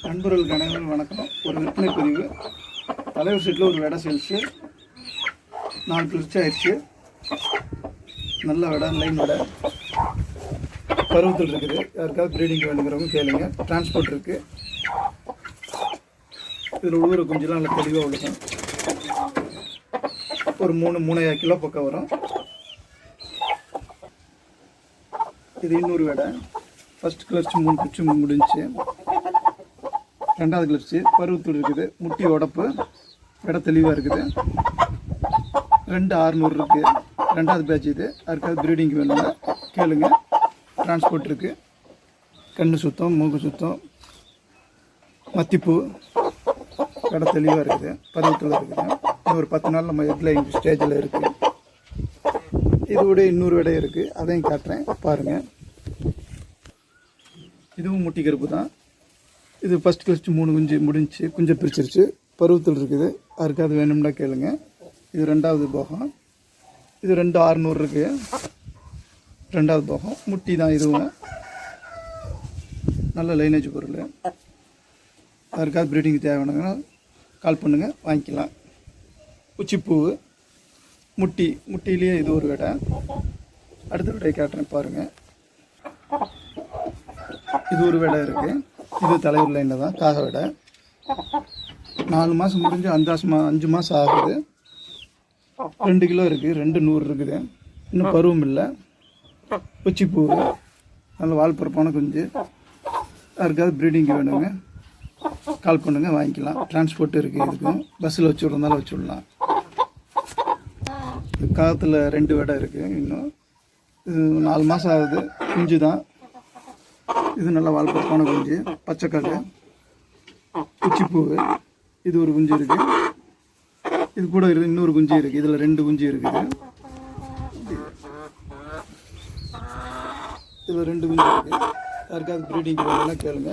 நண்பர்களுக்கு அனைவரும் வணக்கம். ஒரு விற்பனை பதிவு. தலைவர் சீட்டில் ஒரு வெடை சேல்ஸு 4 கிளிச்சு ஆயிடுச்சு. நல்ல வெடை, லைன் வெடை, பருவத்தில் இருக்குது. யாருக்காவது ப்ரீடிங் வேணுங்கிறவங்க கேளுங்க. டிரான்ஸ்போர்ட் இருக்குது. இதில் உழுவுற குஞ்செலாம் நல்லா தெளிவாக விழுகும். ஒரு 3.5 கிலோ பக்கம் வரும். இது இன்னொரு வெடை. ஃபஸ்ட் கிளர்ச்சி 3 குச்சி முடிஞ்சு, ரெண்டாவது கிளர்ச்சி பருவத்தூர் இருக்குது. முட்டி உடப்பு, வெடை தெளிவாக இருக்குது. 2,600 இருக்குது. ரெண்டாவது பேட்ச் இது. அதுக்காக ப்ரீடிங் வேணும்னா கேளுங்க. டிரான்ஸ்போர்ட் இருக்குது. கண்ணு சுத்தம், மூக்கு சுத்தம், மத்திப்பூ, வெடை தெளிவாக இருக்குது. பருவத்தில் இருக்குது. இன்னொரு 10 நாள் நம்ம எக்லைங் ஸ்டேஜில் இருக்குது. இதோட இன்னொரு வெடை இருக்குது. அதையும் காட்டுறேன், பாருங்கள். இதுவும் முட்டி கருப்பு தான். இது ஃபஸ்ட் கிளஸ்ட்டு 3 குஞ்சு முடிஞ்சு, குஞ்சை பிரிச்சிருச்சு. பருவத்தில் இருக்குது. யாருக்காவது வேணும்னா கேளுங்க. இது ரெண்டாவது போகம். இது 2,600 இருக்குது. ரெண்டாவது போகம். முட்டி தான் இதுவும். நல்ல லைனேஜ் பொருள். யாருக்காவது ப்ரீடிங் தேவைன்னா கால் பண்ணுங்கள், வாங்கிக்கலாம். உச்சிப்பூ, முட்டிலேயே இது ஒரு வெடை. அடுத்த வெடை காட்டுறேன், பாருங்கள். இது ஒரு வெடை இருக்குது. இது தலைவர் லைனில் தான், காக வெடை. 4 மாதம் முடிஞ்சு 5 மாதம் ஆகுது. 2 கிலோ இருக்குது. 2,100 இருக்குது. இன்னும் பருவம் இல்லை. உச்சிப்பூ, நல்ல வால்பரப்பான குஞ்சு. யாருக்காவது ப்ரீடிங் வேணுங்க கால் பண்ணுங்கள், வாங்கிக்கலாம். டிரான்ஸ்போர்ட் இருக்குது. இதுக்கும் பஸ்ஸில் வச்சு விட்றதாலும் வச்சு விடலாம். காலத்தில் 2 வெடை இருக்குது. இன்னும் இது 4 மாதம் ஆகுது. குஞ்சு தான். இது நல்லா வால்பரப்பான குஞ்சு. பச்சைக்கால், உச்சிப்பூ. இது ஒரு குஞ்சு இருக்குது. இது கூட இன்னொரு குஞ்சு இருக்குது. இதில் 2 குஞ்சு இருக்குது. இதில் 2 குஞ்சு இருக்குது. யாருக்காவது ப்ரீடிங் வேணும்னா கேளுங்க.